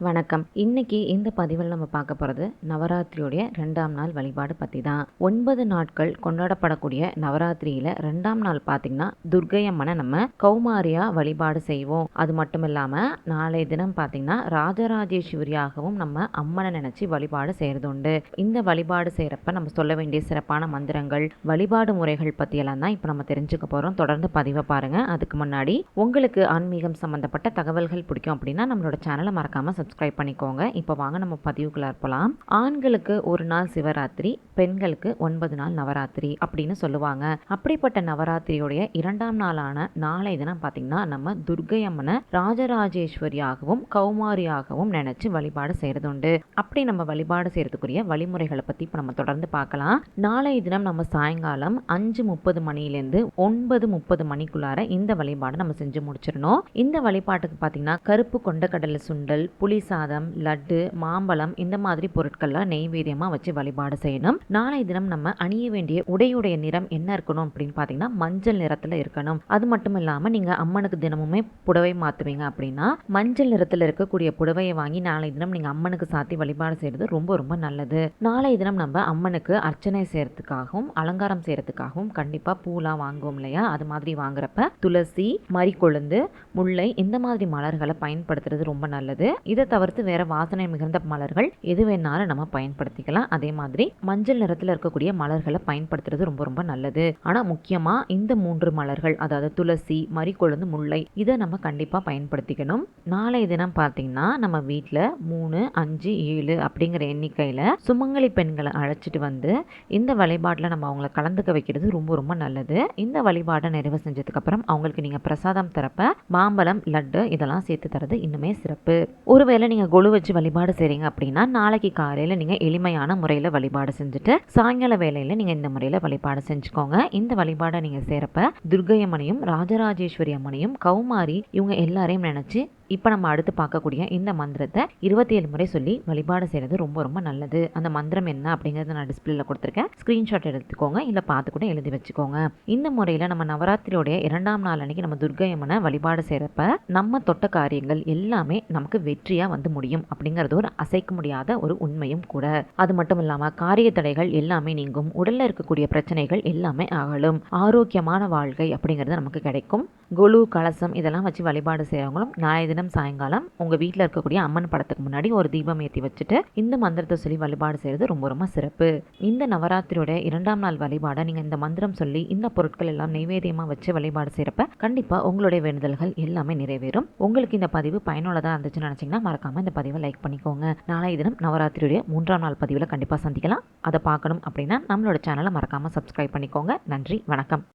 வணக்கம். இன்னைக்கு இந்த பதிவில் நம்ம பார்க்க போகிறது நவராத்திரியுடைய 2ஆம் நாள் வழிபாடு பற்றி தான். 9 நாட்கள் கொண்டாடப்படக்கூடிய நவராத்திரியில் 2ஆம் நாள் பார்த்திங்கன்னா துர்க்கை அம்மனை நம்ம கௌமாரியா வழிபாடு செய்வோம். அது மட்டும் இல்லாமல் நாளைய தினம் பார்த்திங்கன்னா ராஜராஜேஸ்வரியாகவும் நம்ம அம்மனை நினச்சி வழிபாடு செய்கிறது உண்டு. இந்த வழிபாடு செய்கிறப்ப நம்ம சொல்ல வேண்டிய சிறப்பான மந்திரங்கள், வழிபாடு முறைகள் பற்றியெல்லாம் தான் இப்போ நம்ம தெரிஞ்சுக்க போகிறோம். தொடர்ந்து பதிவை பாருங்கள். அதுக்கு முன்னாடி உங்களுக்கு ஆன்மீகம் சம்மந்தப்பட்ட தகவல்கள் பிடிக்கும் அப்படின்னா நம்மளோட சேனலை மறக்காமல் சப்ஸ்கிரைப் பண்ணிக்கோங்க. இப்போ வாங்க நம்ம பதிவுக்குள்ள போகலாம். ஆண்களுக்கு ஒரு நாள் சிவராத்திரி, பெண்களுக்கு 9 நாள் நவராத்திரி அப்படின்னு சொல்லுவாங்க. அப்படிப்பட்ட நவராத்திரியுடைய 2ஆம் நாளான நாளை தினம் பார்த்தீங்கன்னா நம்ம துர்க்கை அம்மனை ராஜராஜேஸ்வரியாகவும் கௌமாரியாகவும் நினைச்சு வழிபாடு செய்யறது உண்டு. அப்படி நம்ம வழிபாடு செய்யறதுக்குரிய வழிமுறைகளை பத்தி இப்போ நம்ம தொடர்ந்து பார்க்கலாம். நாளை தினம் நம்ம சாயங்காலம் 5:30 மணிலேருந்து 9:30 மணிக்குள்ளார இந்த வழிபாடு நம்ம செஞ்சு முடிச்சிடணும். இந்த வழிபாட்டுக்கு பார்த்தீங்கன்னா கருப்பு கொண்டக்கடலை சுண்டல், புளி சாதம், லட்டு, மாம்பழம் இந்த மாதிரி பொருட்கள்லாம் நெய்வேத்தியமா வச்சு வழிபாடு செய்யணும். நாளை தினம் நம்ம அணிய வேண்டிய உடையுடைய நிறம் என்ன இருக்கணும் அப்படின்னு பார்த்தீங்கன்னா மஞ்சள் நிறத்துல இருக்கணும். அது மட்டும் இல்லாம நீங்க அம்மனுக்கு தினமுமே புடவை மாத்துவீங்க அப்படின்னா மஞ்சள் நிறத்துல இருக்கக்கூடிய புடவையை வாங்கி நாளை தினம் நீங்க அம்மனுக்கு சாத்தி வழிபாடு செய்யறது ரொம்ப ரொம்ப நல்லது. நாளை தினம் நம்ம அம்மனுக்கு அர்ச்சனை செய்யறதுக்காகவும் அலங்காரம் செய்யறதுக்காகவும் கண்டிப்பா பூலாம் வாங்குவோம் இல்லையா? அது மாதிரி வாங்குறப்ப துளசி, மரிக்கொழுந்து, முல்லை இந்த மாதிரி மலர்களை பயன்படுத்துறது ரொம்ப நல்லது. இதை தவிர்த்து வேற வாசனை மிகுந்த மலர்கள் எது வேணாலும் நம்ம பயன்படுத்திக்கலாம். அதே மாதிரி மஞ்சள் நிறத்தில் இருக்கக்கூடிய மலர்களை பயன்படுத்துறது ரொம்ப ரொம்ப நல்லது. ஆனா முக்கியமா இந்த 3 மலர்கள், அதாவது துளசி, மரிக்கொழுந்து, முல்லை, இதை நம்ம கண்டிப்பா பயன்படுத்திக்கணும். நாளைய தினம் பார்த்தீங்கன்னா நம்ம வீட்டில் 3, 5, 7 அப்படிங்கிற எண்ணிக்கையில சுமங்கலி பெண்களை அழைச்சிட்டு வந்து இந்த வழிபாட்டில் நம்ம அவங்கள கலந்துக்க வைக்கிறது ரொம்ப ரொம்ப நல்லது. இந்த வழிபாடை நிறைவு செஞ்சதுக்கு அப்புறம் அவங்களுக்கு நீங்க பிரசாதம் தரப்ப மாம்பழம், லட்டு இதெல்லாம் சேர்த்து தரது இன்னுமே சிறப்பு. ஒருவேளை நீங்க கொலு வச்சு வழிபாடு செய்றீங்க அப்படின்னா நாளைக்கு காலையில நீங்க எளிமையான முறையில வழிபாடு செஞ்சுட்டு சாயங்கால வேளையில நீங்க இந்த முறையில வழிபாடு செஞ்சுக்கோங்க. இந்த வழிபாடை நீங்க செய்றப்ப துர்க்கை அம்மனையும் ராஜராஜேஸ்வரி அம்மனையும் கௌமாரி இவங்க எல்லாரையும் நினைச்சு இப்போ நம்ம அடுத்து பார்க்கக்கூடிய இந்த மந்திரத்தை 27 முறை சொல்லி வழிபாடு செய்கிறது ரொம்ப ரொம்ப நல்லது. அந்த மந்திரம் என்ன அப்படிங்கிறத நான் டிஸ்பிளேல கொடுத்துருக்கேன். ஸ்க்ரீன்ஷாட் எடுத்துக்கோங்க, இல்லை பார்த்து கூட எழுதி வச்சுக்கோங்க. இந்த முறையில் நம்ம நவராத்திரியோடைய 2ஆம் நாள் அன்னைக்கு நம்ம துர்க்கை அம்மனை வழிபாடு செய்கிறப்ப நம்ம தொட்ட காரியங்கள் எல்லாமே நமக்கு வெற்றியாக வந்து முடியும் அப்படிங்கிறது ஒரு அசைக்க முடியாத ஒரு உண்மையும் கூட. அது மட்டும் இல்லாமல் காரிய தடைகள் எல்லாமே நீங்கும், உடலில் இருக்கக்கூடிய பிரச்சனைகள் எல்லாமே அகலும், ஆரோக்கியமான வாழ்க்கை அப்படிங்கிறது நமக்கு கிடைக்கும். கொலு, கலசம் இதெல்லாம் வச்சு வழிபாடு செய்கிறவங்களும் நாளை தினம் சாயங்காலம் உங்க வீட்டில் இருக்கக்கூடிய அம்மன் படத்துக்கு முன்னாடி ஒரு தீபம் ஏற்றி வச்சுட்டு இந்த மந்திரத்தை சொல்லி வழிபாடு செய்யறது ரொம்ப ரொம்ப சிறப்பு. இந்த நவராத்திரியோட 2ஆம் நாள் வழிபாடை நீங்க இந்த மந்திரம் சொல்லி இந்த பொருட்கள் எல்லாம் நைவேத்தியமா வச்சு வழிபாடு செய்யறப்ப கண்டிப்பா உங்களுடைய வேண்டுதல்கள் எல்லாமே நிறைவேறும். உங்களுக்கு இந்த பதிவு பயனுள்ளதா இருந்துச்சுன்னு நினைச்சீங்கன்னா மறக்காம இந்த பதிவை லைக் பண்ணிக்கோங்க. நாளைய தினம் நவராத்திரியோட 3ஆம் நாள் பதிவில் கண்டிப்பா சந்திக்கலாம். அதை பார்க்கணும் அப்படின்னா நம்மளோட சேனலை மறக்காம சப்ஸ்கிரைப் பண்ணிக்கோங்க. நன்றி, வணக்கம்.